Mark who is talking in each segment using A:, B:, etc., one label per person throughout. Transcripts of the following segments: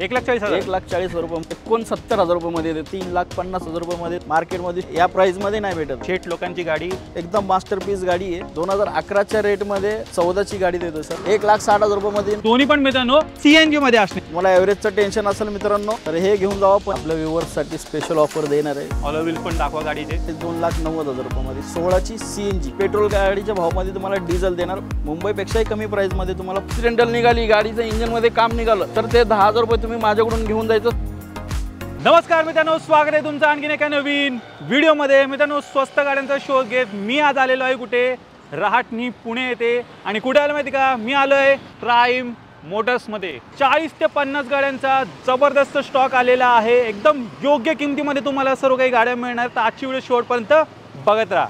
A: 1,40,000
B: 1,40,000 रुपये 69,000 रुपये मध्ये 3,50,000 रुपये मध्ये मार्केट मध्ये या प्राइस मध्ये नाही भेटत।
A: शेट लोकांची गाडी
B: एकदम मास्टरपीस गाडी आहे। 2011च्या रेट मध्ये 14ची गाडी देतो सर। 1,60,000 रुपये मध्ये
A: दोन्ही पण मित्रांनो सीएनजी मध्ये असणे।
B: मला एव्हरेजचं टेन्शन असेल मित्रांनो तर हे घेऊन जावा, पण आपल्या व्ह्यूअर्स साठी स्पेशल ऑफर देणार आहे।
A: ऑल व्हील पण दाखवा गाडीचे
B: 2,90,000 रुपये मध्ये 16ची सीएनजी पेट्रोल गाडीच्या भावामध्ये तुम्हाला डिझेल देणार। मुंबईपेक्षाही कमी प्राइस मध्ये तुम्हाला ॲक्सिडेंटल निघाली गाडीचं इंजिन मध्ये काम निघालं तर ते 10,000 रुपये तुम्ही माझ्याकडून घेऊन जायचं।
A: नमस्कार मित्रांनो, स्वागत आहे तुमचं आणखीन एका नवीन व्हिडिओमध्ये। मित्रांनो, स्वस्त गाड्यांचा शोध घेत मी आज आलेलो आहे कुठे, रहाटणी पुणे येथे। आणि कुठे आलो माहिती का, मी आलोय प्राइम मोटर्समध्ये। 40 ते 50 गाड्यांचा जबरदस्त स्टॉक आलेला आहे। एकदम योग्य किमतीमध्ये तुम्हाला सर्व काही गाड्या मिळणार। तर आजची व्हिडिओ शेवटपर्यंत बघत राहा।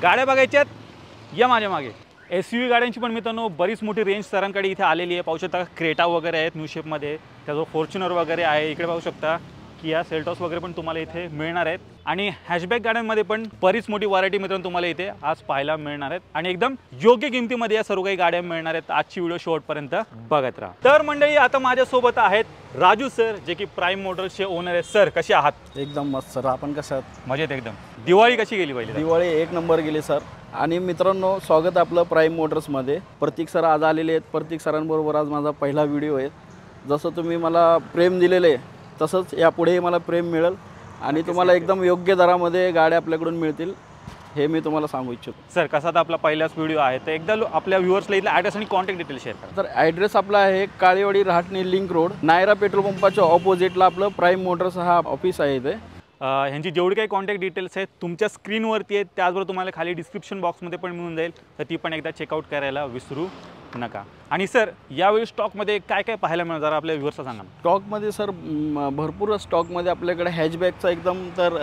A: गाड्या बघायच्यात या मागे एसयूव्ही गाड्यांची पण मित्रांनो बरीच मोठी रेंज सरांकडे इथे आलेली आहे। पाहू शकता क्रेटा वगैरे आहेत न्यू शेपमध्ये, त्याचबरोबर फॉर्च्युनर वगैरे आहे। इकडे पाहू शकता किया सेल्टॉस वगैरे पण तुम्हाला इथे मिळणार आहेत। आणि हॅशबॅक गाड्यांमध्ये पण बरीच मोठी व्हरायटी मित्रांनो तुम्हाला इथे आज पाहायला मिळणार आहेत। आणि एकदम योग्य किमतीमध्ये या सर्व काही गाड्या मिळणार आहेत। आजची व्हिडिओ शेवटपर्यंत बघत राहा। तर मंडळी, आता माझ्यासोबत आहेत राजू सर, जे की प्राइम मोटर्सचे ओनर आहेत। सर, कसे आहात?
B: एकदम मस्त सर, आपण कसे आहात?
A: मजेत एकदम। दिवाळी कशी गेली? पहिली
B: दिवाळी एक नंबर गेली सर। आणि मित्रांनो, स्वागत आपलं प्राइम मोटर्समध्ये। प्रतीक सर आज आलेले आहेत। प्रतीक सरांबरोबर आज माझा पहिला व्हिडिओ आहे। जसं तुम्ही मला प्रेम दिलेलं आहे तसंच यापुढेही मला प्रेम मिळेल आणि तुम्हाला एकदम योग्य दरामध्ये गाड्या आपल्याकडून मिळतील, हे मी तुम्हाला सांगू इच्छितो।
A: सर, कसा तर आपला पहिलाच व्हिडिओ आहे, तर एकदा आपल्या व्ह्यूअर्सला इथला ॲड्रेस आणि कॉन्टॅक्ट डिटेल शेअर करा।
B: तर ॲड्रेस आपला आहे Kalewadi Rahatani link road, Nayara petrol पंपाच्या ऑपोजिटला आपलं प्राइम मोटर्स हा ऑफिस आहे इथे।
A: ह्यांची जेवढी काही कॉन्टॅक्ट डिटेल्स आहेत तुमच्या स्क्रीनवरती आहेत, त्याचबरोबर तुम्हाला खाली डिस्क्रिप्शन बॉक्समध्ये पण मिळून जाईल, तर ती पण एकदा चेकआउट करायला विसरू नका। आणि सर, यावेळी स्टॉकमध्ये काय काय पाहायला मिळणार जरा आपल्या व्ह्यूअर्सला सांगा।
B: स्टॉकमध्ये सर भरपूर स्टॉकमध्ये आपल्याकडे हॅचबॅकचा एकदम तर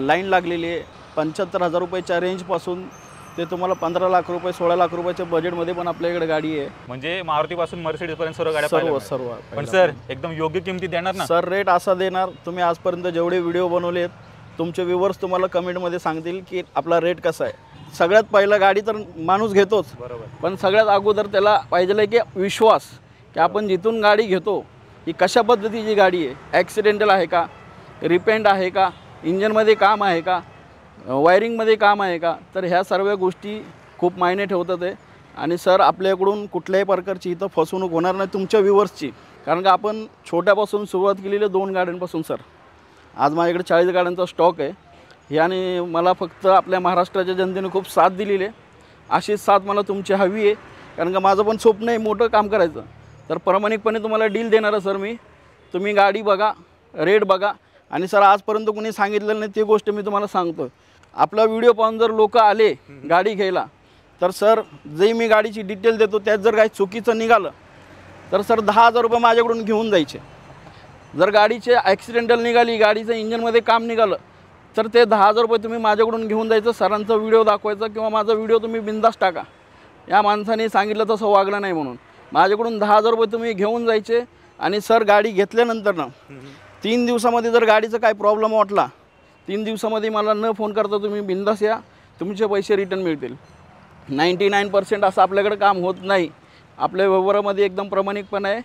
B: लाईन लागलेली आहे। 75,000 रुपयाच्या रेंजपासून ते तुम्हाला 15 लाख रुपये 16 लाख रुपयाच्या बजेटमध्ये पण आपल्याकडे गाडी आहे।
A: म्हणजे मारुतीपासून मर्सिडीजपर्यंत सर्व गाड्या
B: सर्व
A: पण सर एकदम योग्य किमती देणार ना?
B: सर रेट असा देणार, तुम्ही आजपर्यंत जेवढे व्हिडिओ बनवले आहेत तुमचे व्ह्यूअर्स तुम्हाला कमेंटमध्ये सांगतील की आपला रेट कसा आहे। सगळ्यात पहिलं गाडी तर माणूस घेतोच
A: बरोबर, पण
B: सगळ्यात अगोदर त्याला पाहिजे की विश्वास, की आपण जिथून गाडी घेतो ही कशा पद्धतीची गाडी आहे, ॲक्सिडेंटल आहे का, रिपेंट आहे का, इंजनमध्ये काम आहे का, वायरिंगमध्ये काम आहे का। तर ह्या सर्व गोष्टी खूप मायने ठेवतात आहे। आणि सर आपल्याकडून कुठल्याही प्रकारची इथं फसवणूक होणार नाही तुमच्या व्ह्यूअर्सची, कारण का आपण छोट्यापासून सुरुवात केलेली 2 गाड्यांपासून। सर आज माझ्याकडे 40 गाड्यांचा स्टॉक आहे, याने मला फक्त आपल्या महाराष्ट्राच्या जनतेने खूप साथ दिलेली आहे। अशीच साथ मला तुमची हवी आहे, कारण का माझं पण स्वप्न आहे मोठं काम करायचं। तर प्रामाणिकपणे तुम्हाला डील देणार आहे सर मी। तुम्ही गाडी बघा, रेट बघा। आणि सर आजपर्यंत कोणी सांगितलेलं नाही ती गोष्ट मी तुम्हाला सांगतो। आपला व्हिडिओ पाहून जर लोक आले गाडी घ्यायला तर सर जे मी गाडीची डिटेल देतो त्यात जर काही चुकीचं निघालं तर सर 10,000 रुपये माझ्याकडून घेऊन जायचे। जर गाडीचे ॲक्सिडेंटल निघाली, गाडीचं इंजनमध्ये काम निघालं तर ते 10,000 रुपये तुम्ही माझ्याकडून घेऊन जायचं। सरांचा व्हिडिओ दाखवायचा किंवा माझा व्हिडिओ तुम्ही बिंदास टाका। या माणसाने सांगितलं तसं वागलं नाही म्हणून माझ्याकडून 10,000 रुपये तुम्ही घेऊन जायचे। आणि सर गाडी घेतल्यानंतर ना 3 दिवसामध्ये जर गाडीचा काय प्रॉब्लेम वाटला, 3 दिवसामध्ये मला न फोन करता तुम्ही बिंदास या, तुमचे पैसे रिटर्न मिळतील। 99% असं आपल्याकडे काम होत नाही, आपल्या व्यवहारामध्ये एकदम प्रामाणिकपणा आहे।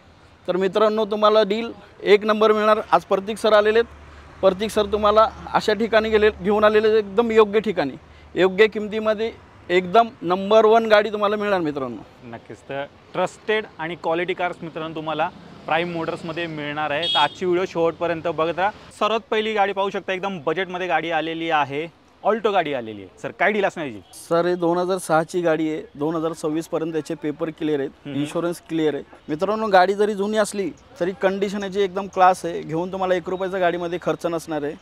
B: तर मित्रांनो, तुम्हाला डील एक नंबर मिळणार। आज प्रतीक सर आलेले आहेत। प्रतीक सर तुम्हाला अशा ठिकाणी घेऊन आलेले एकदम योग्य ठिकाणी, योग्य किमतीमध्ये एकदम नंबर 1 गाडी तुम्हाला मिळणार मित्रांनो।
A: नक्कीच, तर ट्रस्टेड आणि क्वालिटी कार्स मित्रांनो तुम्हाला प्राइम मोटर्समध्ये मिळणार आहे। तर आजची व्हिडिओ शेवटपर्यंत बघत राहा। सर्वात पहिली गाडी पाहू शकता, एकदम बजेटमध्ये गाडी आलेली आहे, ऑल्टो गाडी आलेली आहे। सर काय डील असणार याची?
B: सर हे 2006ची गाडी आहे, 2026 पर्यंत त्याचे पेपर क्लिअर आहेत, इन्शुरन्स क्लिअर आहे। मित्रांनो, गाडी जरी जुनी असली तरी कंडिशन याची एकदम क्लास आहे, घेऊन तुम्हाला 1 रुपयाचा गाडीमध्ये खर्च नसणार आहे।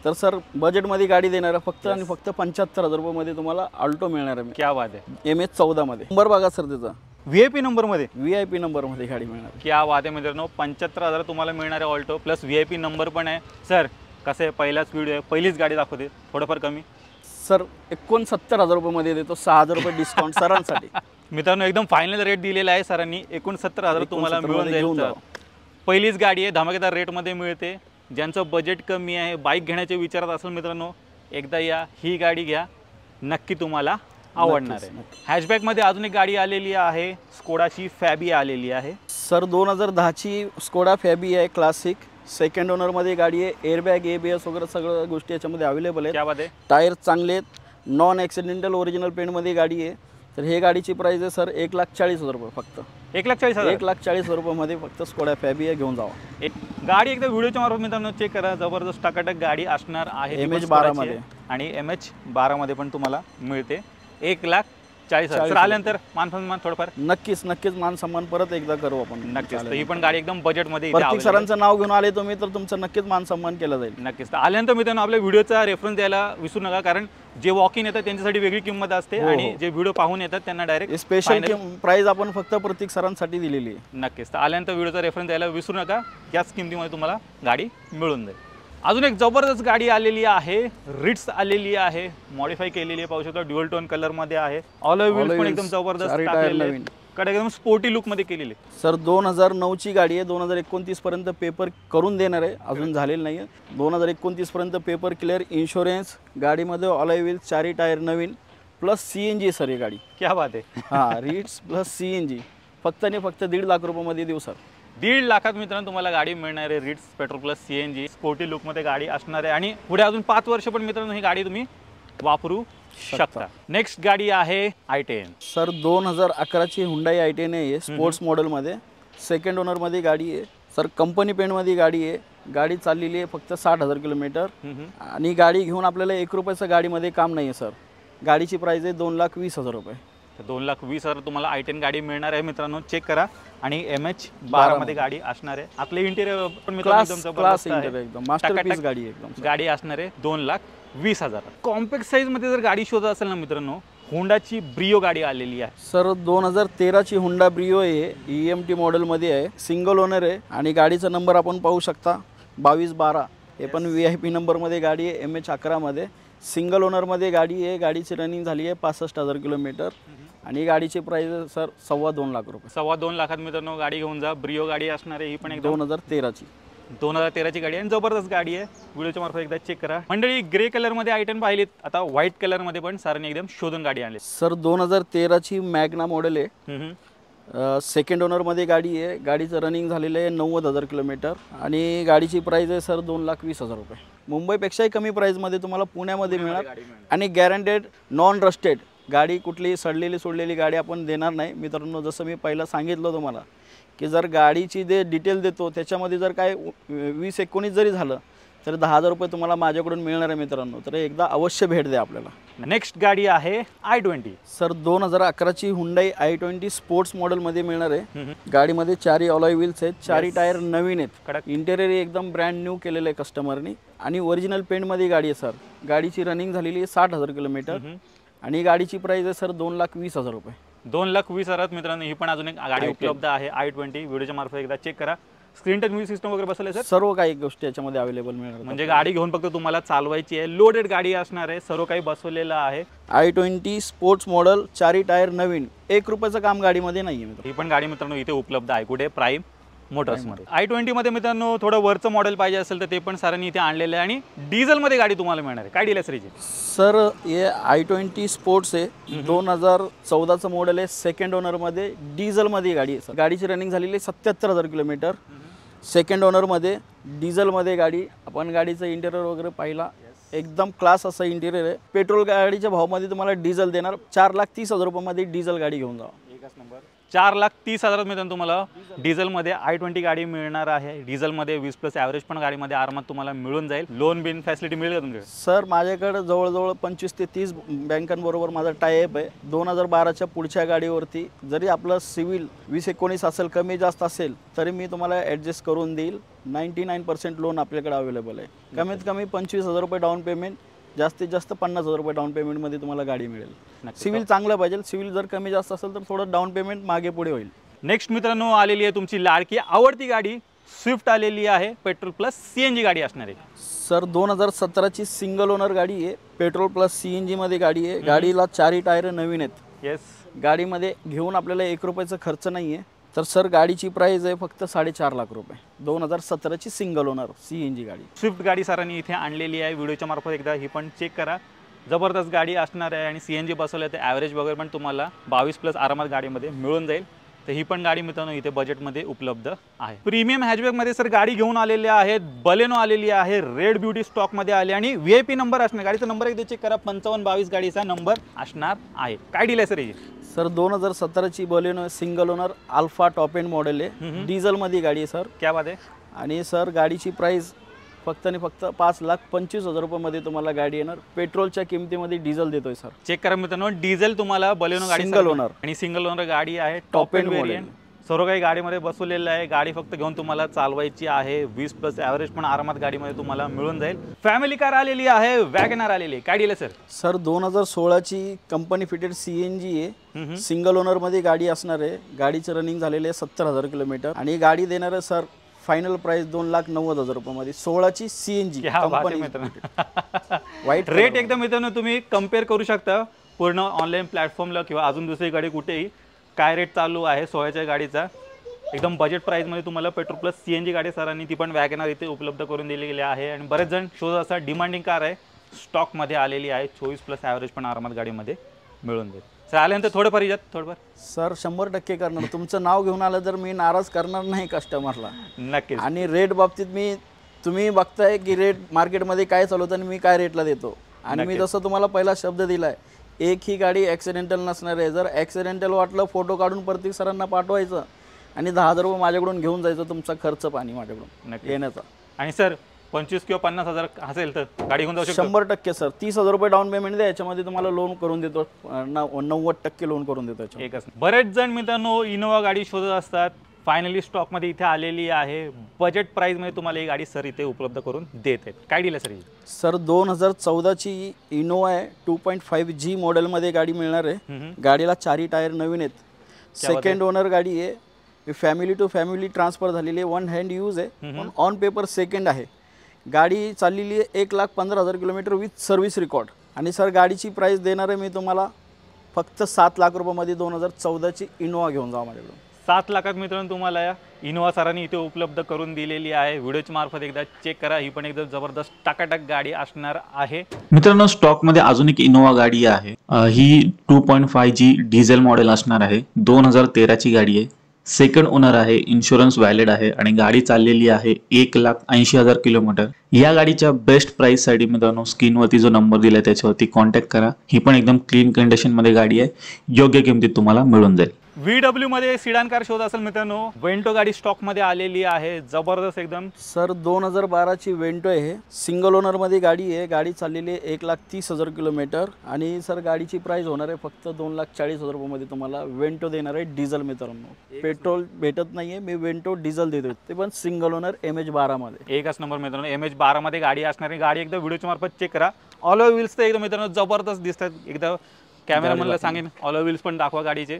B: तर सर बजेटमध्ये गाडी देणार आहे फक्त आणि फक्त 75,000 रुपयामध्ये तुम्हाला ऑल्टो मिळणार आहे।
A: क्या बात आहे।
B: MS14 मध्ये नंबर बघा सर त्याचा,
A: VIP नंबरमध्ये,
B: VIP नंबरमध्ये गाडी मिळणार।
A: क्या बात आहे मित्रांनो, 75,000 तुम्हाला मिळणार आहे ऑल्टो, प्लस VIP नंबर पण आहे। सर कसं आहे, पहिलाच व्हिडिओ आहे, पहिलीच गाडी दाखवते, थोडंफार कमी
B: सर 69,000 रुपयामध्ये देतो, 6,000 रुपये डिस्काउंट सरांसाठी।
A: मित्रांनो एकदम फायनल रेट दिलेला आहे सरांनी, 69,000 तुम्हाला मिळून जाईल। पहिलीच गाडी आहे, धमाकेदार रेटमध्ये मिळते। ज्यांचं बजेट कमी आहे, बाईक घेण्याच्या विचारात असेल मित्रांनो, एकदा या, ही गाडी घ्या, नक्की तुम्हाला आवडणार आहे। हॅशबॅकमध्ये अजून एक गाडी आलेली आहे, स्कोडाची फॅबी आलेली आहे।
B: सर 2010ची स्कोडा फॅबी आहे क्लासिक, सेकंड ओनरमध्ये गाडी आहे. एअरबॅग ABS वगैरे सगळ्या गोष्टी याच्यामध्ये अवेलेबल आहेत.
A: क्या बात आहे.
B: टायर चांगले आहेत, नॉन ॲक्सिडेंटल ओरिजिनल पेंटमध्ये गाडी आहे. तर हे गाडीची प्राईस आहे सर 1,40,000 रुपये फक्त.
A: 1,40,000.
B: 1,40,000 रुपयामध्ये फक्त स्कोडा फॅबी आहे, घेऊन जावा.
A: गाडी एकदा व्हिडिओच्या मार्फत मित्रांनो चेक करा. जबरदस्त टाकाटक गाडी असणार आहे.
B: MH12 मध्ये
A: आणि MH12 मध्ये पण तुम्हाला मिळते. 1,40,000. तर आल्यानंतर मान थोडंफार
B: नक्कीच मान सन्मान परत एकदा करू आपण.
A: नक्कीच. ही पण गाडी एकदम बजेटमध्ये
B: प्रत्येक सरांचं नाव घेऊन आले तुम्ही तर तुमचं नक्कीच मान सन्मान केला जाईल.
A: नक्कीच. तर आल्यानंतर मित्रांनो आपल्या व्हिडिओचा रेफरन्स द्यायला विसरू नका, कारण जे वॉक इन येतात त्यांच्यासाठी वेगळी किंमत असते आणि जे व्हिडिओ पाहून येतात त्यांना डायरेक्ट
B: स्पेशल प्राइस आपण फक्त प्रत्येक सरांसाठी दिलेली आहे.
A: नक्कीच. तर आल्यानंतर व्हिडिओचा रेफरन्स द्यायला विसरू नका. याच किमतीमध्ये तुम्हाला गाडी मिळून जाईल. अजून एक जबरदस्त गाडी आलेली आहे, रिट्स आलेली आहे, मॉडिफाय केलेली आहे. पाहू शकता ड्युअल टोन कलरमध्ये आहे. ऑलॉय व्हील्स पण एकदम जबरदस्त टाकलेले आहेत. कडे एकदम स्पोर्टी लुकमध्ये केलेली आहे.
B: सर 2009ची गाडी आहे. 2029 पर्यंत पेपर करून देणार आहे, अजून झालेलं नाही आहे. 2029 पर्यंत पेपर क्लिअर, इन्शुरन्स, गाडीमध्ये ऑलॉय व्हील्स, 4 टायर नवीन प्लस CNG सर ही गाडी.
A: क्या बात आहे.
B: हां, रिट्स प्लस CNG फक्त आणि फक्त 1.5 लाख रुपयामध्ये देऊ सर.
A: 1.5 लाखात मित्रांनो तुम्हाला गाडी मिळणार आहे. Ritz petrol plus CNG sporty लुकमध्ये गाडी असणार आहे आणि पुढे अजून 5 वर्ष पण मित्रांनो ही गाडी तुम्ही वापरू शकता. नेक्स्ट गाडी आहे i10.
B: सर 2011ची हुंडाई i10 आहे, स्पोर्ट्स मॉडेलमध्ये, सेकंड ओनरमध्ये गाडी आहे. सर कंपनी पेंटमध्ये गाडी आहे. गाडी चाललेली आहे फक्त 60,000 किलोमीटर आणि गाडी घेऊन आपल्याला 1 रुपयाचं गाडीमध्ये काम नाही आहे सर. गाडीची प्राईस आहे 2,20,000 रुपये.
A: 2,20,000 तुम्हाला i10 गाडी मिळणार आहे मित्रांनो. चेक करा. आणि MH12 मध्ये गाडी असणार आहे. आपले इंटेरियर पण मित्रांनो एकदम जबरदस्त आहे,
B: एकदम मास्टरपीस गाडी आहे. एकदम
A: गाडी असणार आहे 2,20,000. कॉम्पॅक्ट साईज मध्ये जर गाडी शोधत असेल ना मित्रांनो, होंडाची ब्रिओ गाडी आलेली आहे.
B: सर 2013ची होंडा ब्रिओ आहे, EMT मॉडेलमध्ये आहे, सिंगल ओनर आहे आणि गाडीचा नंबर आपण पाहू शकता 2212. हे पण VIP नंबरमध्ये गाडी आहे, MH11 मध्ये सिंगल ओनरमध्ये गाडी आहे. गाडीची रनिंग झाली आहे 65,000 किलोमीटर आणि गाडीची प्राइस सर 2.25 लाख रुपये.
A: 2.25 लाखात मित्रांनो गाडी घेऊन जा. ब्रिओ गाडी असणार आहे. ही पण एक
B: 2013ची.
A: 2013ची गाडी आहे, जबरदस्त गाडी आहे. व्हिडिओच्या मार्फत एकदा चेक करा. मंडळी ग्रे कलरमध्ये i10 पाहिलीत, आता व्हाईट कलरमध्ये पण सरांनी एकदम शोधून गाडी आणली.
B: सर 2013ची मॅग्ना मॉडेल आहे, सेकंड ओनरमध्ये गाडी आहे. गाडीचं रनिंग झालेलं आहे 90,000 किलोमीटर आणि गाडीची प्राइस आहे सर 2,20,000 रुपये. मुंबईपेक्षाही कमी प्राईजमध्ये तुम्हाला पुण्यामध्ये मिळणार आणि गॅरंटेड नॉन रस्टेड. गाडी कुठली सडलेली सोडलेली गाडी आपण देणार नाही मित्रांनो. जसं मी पहिला सांगितलं तुम्हाला की जर गाडीची जे डिटेल देतो त्याच्यामध्ये जर काय 20-19 जरी झालं तर 10,000 रुपये तुम्हाला माझ्याकडून मिळणार आहे मित्रांनो. तर एकदा अवश्य भेट द्या आपल्याला.
A: नेक्स्ट गाडी आहे i20.
B: Sir 2011ची Hyundai i20 sports मॉडेलमध्ये मिळणार आहे. गाडीमध्ये 4 अलॉय व्हील्स आहेत, 4 टायर नवीन आहेत, इंटेरियर एकदम ब्रँड न्यू केलेलं आहे कस्टमरनी आणि ओरिजिनल पेंटमध्ये गाडी आहे सर. गाडीची रनिंग झालेली आहे 60,000 किलोमीटर आणि गाडीची प्राइस आहे सर 2,20,000 रुपये.
A: 2,20,000 मित्रांनो ही पण अजून एक गाडी उपलब्ध आहे i20. व्हिडिओच्या मार्फत एकदा चेक करा. स्क्रीन टच म्युझिक सिस्टम वगैरे बसवले सर,
B: सर्व काही गोष्टी याच्यामध्ये अवेलेबल मिळणार.
A: म्हणजे गाडी घेऊन फक्त तुम्हाला चालवायची आहे. लोडेड गाडी असणार आहे, सर्व काही बसवलेलं आहे.
B: i20 स्पोर्ट्स मॉडेल, 4 टायर नवीन, 1 रुपयाचं काम गाडीमध्ये नाही आहे.
A: ही पण गाडी मित्रांनो इथे उपलब्ध आहे. कुठे? प्राईम मोटर्समध्ये. i20 मध्ये मित्रांनो थोडं वरचं मॉडेल पाहिजे असेल तर ते पण सरांनी इथे आणलेलं आहे आणि डिझेलमध्ये गाडी तुम्हाला मिळणार आहे. काय डील आहे सर हिची?
B: सर हे i20 स्पोर्ट्स आहे, 2014चं मॉडेल आहे, सेकंड ओनरमध्ये डिझेलमध्ये गाडी आहे सर. गाडीची रनिंग झालेली आहे 77,000 किलोमीटर, सेकंड ओनरमध्ये डिझेलमध्ये गाडी. आपण गाडीचं इंटेरियर वगैरे पाहिला, एकदम क्लास असं इंटेरियर आहे. पेट्रोल गाडीच्या भावामध्ये तुम्हाला डिझेल देणार. 4,30,000 रुपयामध्ये डिझेल गाडी घेऊन जा.
A: एकच नंबर. 4,30,000 मित्रांनो तुम्हाला डिझेलमध्ये i20 गाडी मिळणार आहे. डिझेलमध्ये 20+ ॲव्हरेज पण गाडीमध्ये आरामात तुम्हाला मिळून जाईल. लोन बिन फॅसिलिटी मिळेल का तुमच्याकडे?
B: सर माझ्याकडे जवळजवळ 25 ते 30 बँकांबरोबर माझा टायअप आहे. 2012च्या पुढच्या गाडीवरती जरी आपलं सिव्हिल 20-19 असेल, कमी जास्त असेल तरी मी तुम्हाला ॲडजस्ट करून देईल. 99% लोन आपल्याकडे अवेलेबल आहे. कमीत कमी 25,000 रुपये डाऊन पेमेंट, जास्तीत जास्त 50,000 रुपये डाऊन पेमेंटमध्ये तुम्हाला गाडी मिळेल. सिव्हिल चांगलं पाहिजे. सिव्हिल जर कमी जास्त असेल तर थोडं डाऊन पेमेंट मागे पुढे होईल.
A: नेक्स्ट मित्रांनो आलेली आहे तुमची लाडकी आवडती गाडी स्विफ्ट आलेली आहे. पेट्रोल प्लस CNG गाडी असणार आहे.
B: सर 2017ची सिंगल ओनर गाडी आहे, पेट्रोल प्लस CNG मध्ये गाडी आहे. गाडीला 4 टायर नवीन आहेत.
A: येस.
B: गाडीमध्ये घेऊन आपल्याला 1 रुपयाचा खर्च नाही आहे. तर सर गाडीची प्राइस आहे फक्त 4.5 लाख रुपये. 2017ची सिंगल ओनर CNG गाडी.
A: स्विफ्ट गाडी सरांनी इथे आणलेली आहे. व्हिडिओच्या मार्फत एकदा ही पण चेक करा. जबरदस्त गाडी असणार आहे आणि CNG बसवलं तर ॲव्हरेज वगैरे पण तुम्हाला 22+ आरामात गाडीमध्ये मिळून जाईल. तर ही पण गाडी मित्रांनो इथे बजेटमध्ये उपलब्ध आहे। प्रीमियम हॅचबॅकमध्ये सर गाडी घेऊन आलेली आहेत, बलेनो आलेली आहे, रेड ब्युटी स्टॉकमध्ये आली आणि VIP नंबर असणार, गाडीचा नंबर एकदा चेक करा, 5522 गाडीचा नंबर असणार आहे। काय डील आहे सर याची?
B: सर 2017ची Baleno single owner alpha top end model आहे, डिझेलमध्ये गाडी आहे सर।
A: क्या बात आहे।
B: आणि सर गाडीची प्राइस फक्त आणि फक्त 5,25,000 रुपयामध्ये तुम्हाला गाडी येणार, पेट्रोलच्या किमतीमध्ये डिझेल देतोय सर।
A: चेक करा मित्रांनो, डिझेल तुम्हाला बलेनो गाडी
B: सिंगल ओनर
A: आणि सिंगल ओनर गाडी आहे, टॉप एंड व्हेरियंट, सर्व काही गाडीमध्ये बसवलेलं आहे। गाडी फक्त घेऊन तुम्हाला चालवायची आहे, 20+ ॲव्हरेज पण आरामात गाडीमध्ये तुम्हाला मिळून जाईल। फॅमिली कार आलेली आहे, वॅगनर आलेली आहे, काय डील आहे सर?
B: सर 2016ची कंपनी फिटेड CNG आहे, सिंगल ओनरमध्ये गाडी असणार आहे, गाडीचं रनिंग झालेलं आहे 70,000 किलोमीटर आणि गाडी देणार आहे सर फायनल प्राइस 2,90,000 रुपयामध्ये, 16ची CNG कंपनी
A: वाईट रेट एकदम मित्रांनो तुम्ही कम्पेअर करू शकता पूर्ण ऑनलाईन प्लॅटफॉर्मला किंवा अजून दुसरीकडे कुठेही काय रेट चालू आहे 16च्या गाडीचा। एकदम बजेट प्राइसमध्ये तुम्हाला पेट्रोल प्लस CNG गाडी सरांनी ती पण वॅगनर इथे उपलब्ध करून दिलेली आहे आणि बरेच जण शोध असा डिमांडिंग कार आहे, स्टॉकमध्ये आलेली आहे, 24+ ॲव्हरेज पण आरामात गाडीमध्ये मिळून जाईल। सर आल्यानंतर थोडंफार याच्यात थोडंफार
B: सर 100% करणार, तुमचं नाव घेऊन आलं तर मी नाराज करणार नाही कस्टमरला
A: नक्कीच।
B: आणि रेट बाबतीत तुम्ही बघताय की रेट मार्केटमध्ये काय चालवतं आणि मी काय रेटला देतो आणि मी जसं तुम्हाला पहिला शब्द दिलाय, एक ही गाडी ॲक्सिडेंटल नसणार आहे। जर ॲक्सिडेंटल वाटलं फोटो काढून प्रत्येक सरांना पाठवायचं आणि 10,000 रुपये माझ्याकडून घेऊन जायचं, तुमचा खर्च पाणी माझ्याकडून येण्याचा।
A: आणि सर 25 किंवा 50,000 असेल तर गाडी घेऊन जाऊ शकतो?
B: 100% सर, 30,000 रुपये डाऊन पेमेंट द्या, याच्यामध्ये तुम्हाला लोन करून देतो, 90% लोन करून देतो
A: एकच। बरेच जण मित्रांनो इनोवा गाडी शोधत असतात, फायनली स्टॉकमध्ये इथे आलेली आहे, बजेट प्राइसमध्ये तुम्हाला ही गाडी सर इथे उपलब्ध करून देत आहेत, काय डील आहे सर?
B: सर 2014ची इनोवा आहे, 2.5G मॉडेलमध्ये गाडी मिळणार आहे, गाडीला 4 टायर नवीन आहेत, सेकंड ओनर गाडी आहे, फॅमिली टू फॅमिली ट्रान्सफर झालेली आहे, 1 हँड यूज आहे, पण ऑन पेपर सेकंड आहे। गाडी चाललेली आहे 1,15,000 किलोमीटर विथ सर्व्हिस रेकॉर्ड आणि सर गाडीची प्राइस देणार आहे मी तुम्हाला फक्त 7 लाख रुपयामध्ये 2014ची इनोवा घेऊन जा माझ्याकडून।
A: 7 लाखात मित्रांनो तुम्हाला या इनोवा सरांनी इथे उपलब्ध करून दिलेली आहे, व्हिडिओच्या मार्फत एकदा चेक करा, ही पण एकदम जबरदस्त टाकाटाक गाडी असणार आहे।
C: मित्रांनो स्टॉकमध्ये अजून एक इनोवा गाडी आहे, ही 2.5G डिझेल मॉडेल असणार आहे, 2013ची गाडी आहे, सेकंड ओनर आहे, इन्शुरन्स व्हॅलिड आहे आणि गाडी चाललेली आहे 1,80,000 किलोमीटर। या गाडीच्या बेस्ट प्राइस साठी मित्रांनो स्क्रीनवरती जो नंबर दिलाय त्याच्यावरती कॉन्टॅक्ट करा, ही पण एकदम क्लीन कंडिशन मध्ये गाडी आहे, योग्य किमतीत तुम्हाला मिळून जाईल।
A: VW मध्ये सिडान कार शोध असेल मित्रांनो, वेंटो गाडी स्टॉकमध्ये आलेली आहे, जबरदस्त एकदम।
B: सर 2012ची वेंटो आहे, सिंगल ओनरमध्ये गाडी आहे, गाडी चाललेली आहे 1,30,000 किलोमीटर आणि सर गाडीची प्राइस होणार आहे फक्त 2,40,000 रुपयामध्ये तुम्हाला वेंटो देणार आहे डिझेल मित्रांनो, पेट्रोल भेटत नाहीये, मी वेंटो डिझेल देतो, ते पण सिंगल ओनर MH12 मध्ये।
A: एकच नंबर मित्रांनो, MH12 मध्ये गाडी असणार आहे, गाडी एकदा व्हिडिओच्या मार्फत चेक करा, ऑलो व्हील्स तर एकदम मित्रांनो जबरदस्त दिसतात, एकदा कॅमेरामॅनला सांगेन ऑलो व्हील्स पण दाखवा गाडीचे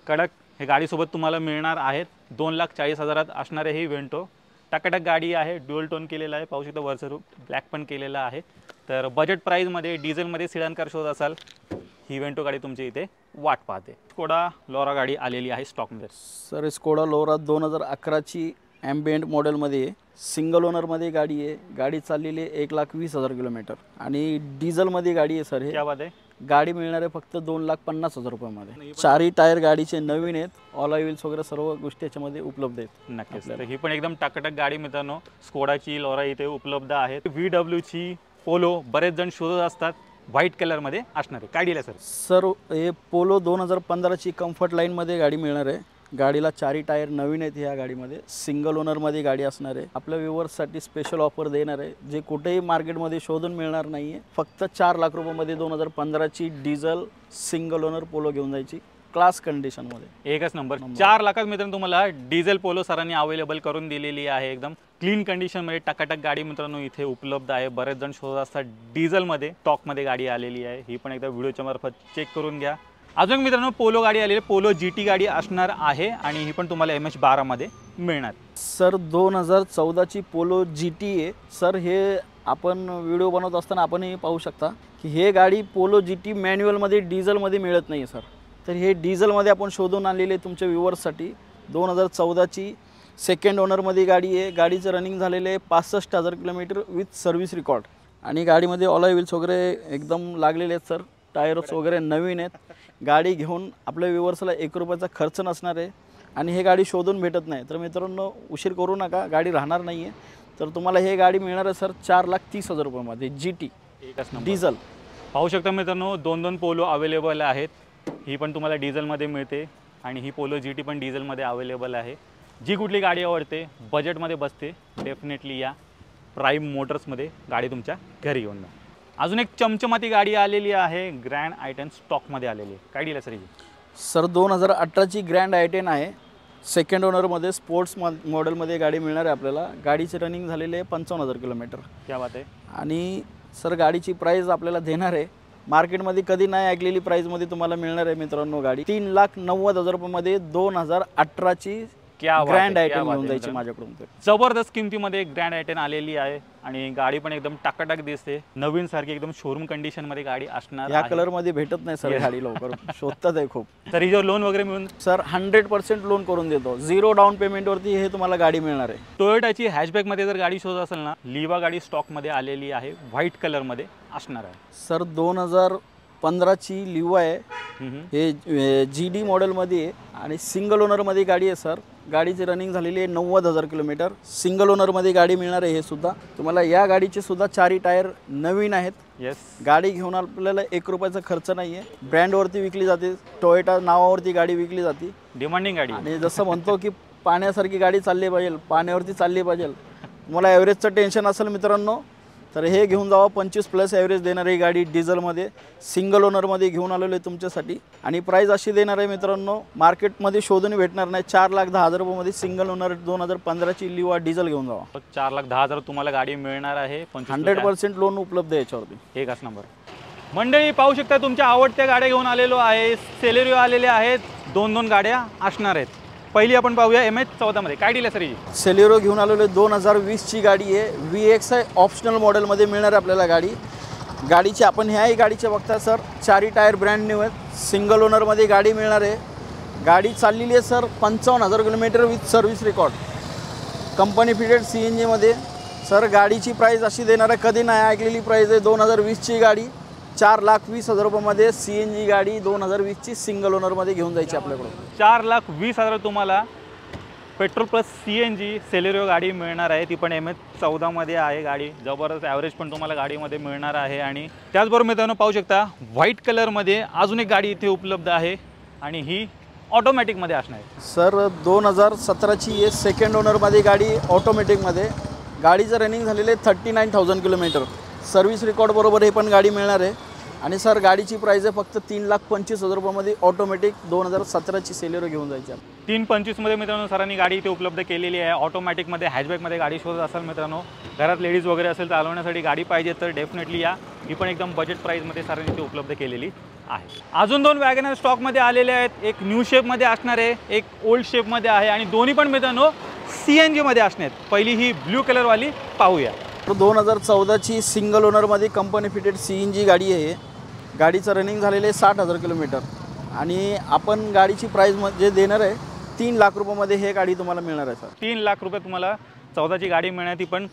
A: कडक, हे गाडीसोबत तुम्हाला मिळणार आहेत, 2,40,000 असणार आहे ही वेंटो, टाकाटाक गाडी आहे, ड्युअल टोन केलेला आहे, पाहू शकता वरचं रूप ब्लॅक पण केलेला आहे। तर बजेट प्राइसमध्ये डिझेलमध्ये सिडान कार शोध असाल, ही वेंटो गाडी तुमची इथे वाट पाहते। स्कोडा लोरा गाडी आलेली आहे स्टॉकमध्ये।
B: सर स्कोडा लोरा 2011ची ॲम्बियंट मॉडेलमध्ये आहे, सिंगल ओनरमध्ये गाडी आहे, गाडी चाललेली आहे 1,20,000 किलोमीटर आणि डिझेलमध्ये गाडी आहे सर। हे
A: क्या बात आहे,
B: गाडी मिळणार आहे फक्त 2,50,000 रुपयामध्ये, 4 टायर गाडीचे नवीन आहेत, ऑल व्हील्स वगैरे सर्व गोष्टी याच्यामध्ये उपलब्ध आहेत।
A: नक्कीच, तर ही पण एकदम टाकाटक गाडी मित्रांनो स्कोडाची लोरा इथे उपलब्ध आहे। VWची पोलो बरेच जण शोधत असतात, व्हाईट कलरमध्ये असणार आहे, काय डील आहे सर?
B: सर हे पोलो 2015ची कम्फर्ट लाईनमध्ये गाडी मिळणार आहे, गाडीला 4 टायर नवीन आहेत, ह्या गाडीमध्ये सिंगल ओनरमध्ये गाडी असणार आहे, आपल्या व्ह्यूअर्ससाठी स्पेशल ऑफर देणार आहे, जे कुठेही मार्केटमध्ये शोधून मिळणार नाही आहे, फक्त 4 लाख रुपयामध्ये 2015ची डिझेल सिंगल ओनर पोलो घेऊन जायची, क्लास कंडिशनमध्ये,
A: एकच नंबर। 4 लाखात मित्रांनो तुम्हाला डिझेल पोलो सरांनी अवेलेबल करून दिलेली आहे, एकदम क्लीन कंडिशनमध्ये टाकाटाक गाडी मित्रांनो इथे उपलब्ध आहे, बरेच जण शोधत असतात डिझेलमध्ये, स्टॉकमध्ये गाडी आलेली आहे, ही पण एकदा व्हिडिओच्या मार्फत चेक करून घ्या। अजून मित्रांनो पोलो गाडी आलेली आहे, पोलो GT गाडी असणार आहे आणि ही पण तुम्हाला MH12 मध्ये मिळणार।
B: सर 2014ची पोलो GT आहे सर, हे आपण व्हिडिओ बनवत असताना आपणही पाहू शकता की हे गाडी पोलो GT मॅन्युअलमध्ये डिझेलमध्ये मिळत नाही सर, तर हे डिझेलमध्ये आपण शोधून आणलेले तुमच्या व्ह्यूअर्ससाठी। 2014ची सेकंड ओनरमध्ये गाडी आहे, गाडीचं रनिंग झालेलं आहे 65,000 किलोमीटर विथ सर्व्हिस रेकॉर्ड आणि गाडीमध्ये ऑल व्हील्स वगैरे एकदम लागलेले आहेत सर, टायर्स वगैरे नवीन आहेत, गाडी घेऊन आपल्या व्ह्यूअर्सला 1 रुपयाचा खर्च नसणार आहे आणि हे गाडी शोधून भेटत नाही तर मित्रांनो उशीर करू नका, गाडी राहणार नाही आहे. तर तुम्हाला हे गाडी मिळणार आहे सर 4,30,000 रुपयामध्ये GT
A: एकच नंबर.
B: डिझेल.
A: पाहू शकता मित्रांनो 2 पोलो अवेलेबल आहेत. ही पण तुम्हाला डिझेलमध्ये मिळते आणि ही पोलो GT पण डिझेलमध्ये अवेलेबल आहे. जी कुठली गाडी आवडते, बजेटमध्ये बसते, डेफिनेटली या प्राईम मोटर्समध्ये गाडी तुमच्या घरी घेऊन जा. अजून एक चमचमाती गाडी आलेली आहे, ग्रँड I10 स्टॉकमध्ये आलेली आहे. काय डील आहे सर ही?
B: सर 2018ची ग्रँड I10 आहे. सेकंड ओनरमध्ये स्पोर्ट्स मॉडेलमध्ये गाडी मिळणार आहे आपल्याला. गाडीचे रनिंग झालेले आहे 55,000 किलोमीटर.
A: क्या बात आहे.
B: आणि सर गाडीची प्राईस आपल्याला देणार आहे मार्केटमध्ये कधी नाही ऐकलेली प्राईजमध्ये तुम्हाला मिळणार आहे मित्रांनो. गाडी 3,90,000 रुपयामध्ये 2018ची ग्रँड I10 घेऊन जायची माझ्याकडून.
A: जबरदस्त किमतीमध्ये ग्रँड I10 आलेली आहे आणि गाडी पण एकदम टाकाटाक दिसते, नवीन सारखी एकदम शोरूम कंडिशन मध्ये गाडी असणार.
B: या कलर मध्ये भेटत नाही सर गाडी, लवकर शोधतात आहे खूप.
A: तर हिच्यावर लोन वगैरे मिळून
B: सर 100% लोन करून देतो, 0 डाऊन पेमेंटवरती हे तुम्हाला गाडी मिळणार आहे.
A: टोयोटाची हॅशबॅक मध्ये जर गाडी शोधत असेल ना, लिवा गाडी स्टॉक मध्ये आलेली आहे, व्हाईट कलर मध्ये असणार आहे.
B: सर 2015ची लिवा आहे, हे GD मॉडेलमध्ये आहे आणि सिंगल ओनरमध्ये गाडी आहे सर. गाडीची रनिंग झालेली आहे 90,000 किलोमीटर. सिंगल ओनरमध्ये गाडी मिळणार आहे. हे सुद्धा तुम्हाला या गाडीचे सुद्धा 4 टायर नवीन आहेत.
A: येस,
B: गाडी घेऊन आपल्याला 1 रुपयाचा खर्च नाही आहे. ब्रँडवरती विकली जाते, टोयोटा नावावरती गाडी विकली जाते.
A: डिमांडिंग गाडी
B: आणि जसं म्हणतो की पाण्यासारखी गाडी चालली पाहिजे, पाण्यावरती चालली पाहिजे. तुम्हाला ॲव्हरेजचं टेन्शन असेल मित्रांनो तर हे घेऊन जावा. 25+ ॲव्हरेज देणारी गाडी डिझेलमध्ये सिंगल ओनरमध्ये घेऊन आलेलो आहे तुमच्यासाठी. आणि प्राईस अशी देणार आहे मित्रांनो, मार्केटमध्ये शोधून भेटणार नाही. 4,10,000 रुपयामध्ये सिंगल ओनर 2015ची लिवा डिझेल घेऊन जावा.
A: 4,10,000 तुम्हाला गाडी मिळणार आहे.
B: 100% लोन उपलब्ध आहे याच्यावरती.
A: एकच नंबर. मंडळी पाहू शकता तुमच्या आवडत्या गाड्या घेऊन आलेलो आहे. सेलेरिओ आलेले आहेत, 2 गाड्या असणार आहेत. पहिली आपण पाहूया MH14 मध्ये. काय डील आहे सर ही?
B: सेलेरिओ घेऊन आलेलो आहे, 2020ची गाडी आहे. VX आहे, ऑप्शनल मॉडेलमध्ये मिळणार आहे आपल्याला गाडी. गाडीची आपण ह्याही गाडीचे बघता सर 4 टायर ब्रँड न्यू आहेत. सिंगल ओनरमध्ये गाडी मिळणार आहे. गाडी चाललेली आहे sir 55,000 kilometre with service record. Company fitted CNGमध्ये. सर गाडीची प्राईस अशी देणार आहे, कधी नाही ऐकलेली प्राईस आहे. 2020ची गाडी 4,20,000 रुपयामध्ये CNG गाडी 2020ची सिंगल ओनरमध्ये घेऊन जायची आपल्याकडून.
A: 4,20,000 तुम्हाला पेट्रोल प्लस CNG सेलेरिओ गाडी मिळणार आहे. ती पण MH14 मध्ये आहे गाडी. जबरदस्त ॲव्हरेज पण तुम्हाला गाडीमध्ये मिळणार आहे. आणि त्याचबरोबर मित्रांनो पाहू शकता व्हाईट कलरमध्ये अजून एक गाडी इथे उपलब्ध आहे आणि ही ऑटोमॅटिकमध्ये असणार आहे.
B: सर 2017ची आहे, सेकंड ओनरमध्ये गाडी ऑटोमॅटिकमध्ये. गाडीचं रनिंग झालेलं आहे 39,000 किलोमीटर. सर्व्हिस रेकॉर्ड बरोबर हे पण गाडी मिळणार आहे. आणि सर गाडीची प्राईस आहे फक्त 3,25,000 रुपयामध्ये ऑटोमॅटिक 2017ची सेलेरिओ घेऊन जायची.
A: 3,25 मध्ये मित्रांनो सरांनी गाडी इथे उपलब्ध केलेली आहे. ऑटोमॅटिकमध्ये हॅशबॅकमध्ये गाडी शोधत असाल मित्रांनो, घरात लेडीज वगैरे असेल चालवण्यासाठी गाडी पाहिजे तर डेफिनेटली या. ही पण एकदम बजेट प्राईजमध्ये सरांनी इथे उपलब्ध केलेली आहे. अजून 2 वॅगनर स्टॉकमध्ये आलेले आहेत. एक न्यू शेपमध्ये असणार आहे, एक ओल्ड शेपमध्ये आहे आणि दोन्ही पण मित्रांनो CNG मध्ये असणार आहेत. पहिली ही ब्ल्यू कलरवाली पाहूया.
B: 2014ची सिंगल ओनरमध्ये कंपनी फिटेड CNG गाडी आहे. गाडीचं रनिंग झालेलं आहे 60,000 किलोमीटर. आणि आपण गाडीची प्राईस म्हणजे देणार आहे 3 लाख रुपयामध्ये हे गाडी तुम्हाला मिळणार आहे सर.
A: 3 लाख रुपये तुम्हाला 14ची गाडी मिळणार. ती पण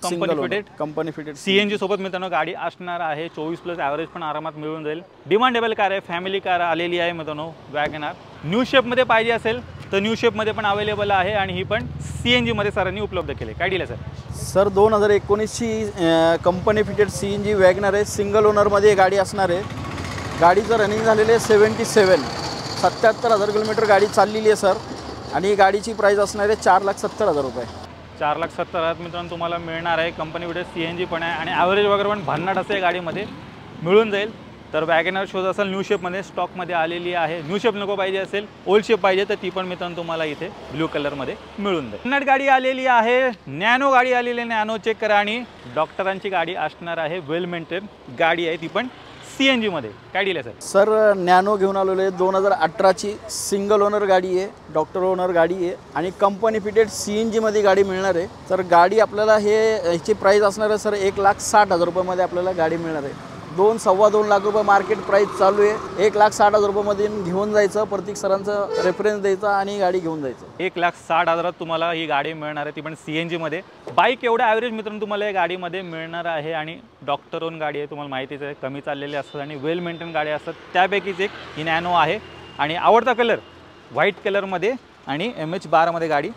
A: कंपनी फिटेड CNG सोबत मित्रांनो गाडी असणार आहे. 24+ ॲव्हरेज पण आरामात मिळून जाईल. डिमांडेबल कार आहे, फॅमिली कार आलेली आहे मित्रांनो वॅगनर. न्यू शेपमध्ये पाहिजे असेल तर न्यू शेपमध्ये पण अवेलेबल आहे आणि ही पण CNG मध्ये सरांनी उपलब्ध केले. काय डील आहे सर?
B: सर 2019ची कंपनी फिटेड CNG वॅगनर आहे. सिंगल ओनरमध्ये गाडी असणार आहे. गाडीचं रनिंग झालेलं आहे 77,000 किलोमीटर गाडी चाललेली आहे सर. आणि गाडीची प्राईस असणार आहे 4,70,000 रुपये.
A: 4,70,000 मित्रांनो तुम्हाला मिळणार आहे. कंपनी फिटेड CNG पण आहे आणि ॲव्हरेज वगैरे पण भन्नाट असे गाडीमध्ये मिळून जाईल. तर वॅगनर शोध असेल न्यू शेपमध्ये स्टॉकमध्ये आलेली आहे. न्यू शेप नको पाहिजे असेल, ओल्ड शेप पाहिजे तर ती पण मित्रांनो तुम्हाला इथे ब्ल्यू कलरमध्ये मिळून जाईल. भन्नाट गाडी आलेली आहे, नॅनो गाडी आलेली आहे. नॅनो चेक करा. आणि डॉक्टरांची गाडी असणार आहे, वेल मेंटेन गाडी आहे, ती पण CNG मध्ये. काय डील आहे सर?
B: सर नॅनो घेऊन आलेलो आहे. 2018ची सिंगल ओनर गाडी आहे, डॉक्टर ओनर गाडी आहे आणि कंपनी फिटेड CNG मध्ये गाडी मिळणार आहे. तर गाडी आपल्याला ह्याची प्राईस असणार आहे सर 1,60,000 रुपयामध्ये आपल्याला गाडी मिळणार आहे. 2-2.25 लाख रुपये मार्केट प्राईस चालू आहे. 1,60,000 रुपयामध्ये घेऊन जायचं, प्रत्येक सरांचं रेफरन्स द्यायचा आणि गाडी घेऊन जायचं.
A: 1,60,000 तुम्हाला ही गाडी मिळणार आहे, ती पण CNG मध्ये. बाईक एवढा ॲव्हरेज मित्रांनो तुम्हाला या गाडीमध्ये मिळणार आहे. आणि डॉक्टर ओन गाडी आहे, तुम्हाला माहितीच आहे, कमी चाललेली असतात आणि वेल मेंटेन गाडी असतात. त्यापैकीच एक ही नॅनो आहे आणि आवडता कलर व्हाईट कलरमध्ये आणि MH12 मध्ये गाडी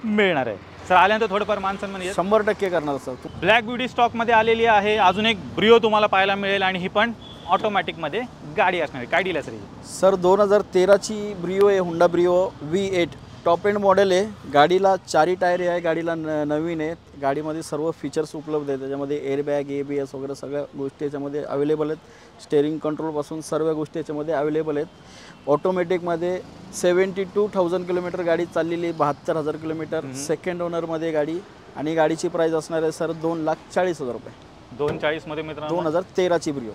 A: मिळणार आहे। सर आल्यानंतर थोडंफार मानसन म्हणजे
B: 100% करणार सर।
A: ब्लॅक ब्युटी स्टॉकमध्ये आलेली आहे। अजून एक ब्रिओ तुम्हाला पाहायला मिळेल आणि ही पण ऑटोमॅटिकमध्ये गाडी असणार आहे। काय डील आहे सर ही?
B: सर 2013ची ब्रिओ आहे, Honda Brio V8 top end model आहे। गाडीला 4 टायर आहे, गाडीला नवीन आहे। गाडीमध्ये सर्व फीचर्स उपलब्ध आहेत, त्याच्यामध्ये एअरबॅग ABS वगैरे सगळ्या गोष्टी याच्यामध्ये अवेलेबल आहेत। स्टेअरिंग कंट्रोलपासून सर्व गोष्टी याच्यामध्ये अवेलेबल आहेत। ऑटोमॅटिकमध्ये 72,000 किलोमीटर गाडी चाललेली, 72,000 किलोमीटर सेकंड ओनरमध्ये गाडी आणि गाडीची प्राईस असणार आहे सर 2,40,000 रुपये।
A: 240 मध्ये मित्रांनो
B: 2013ची ब्रिओ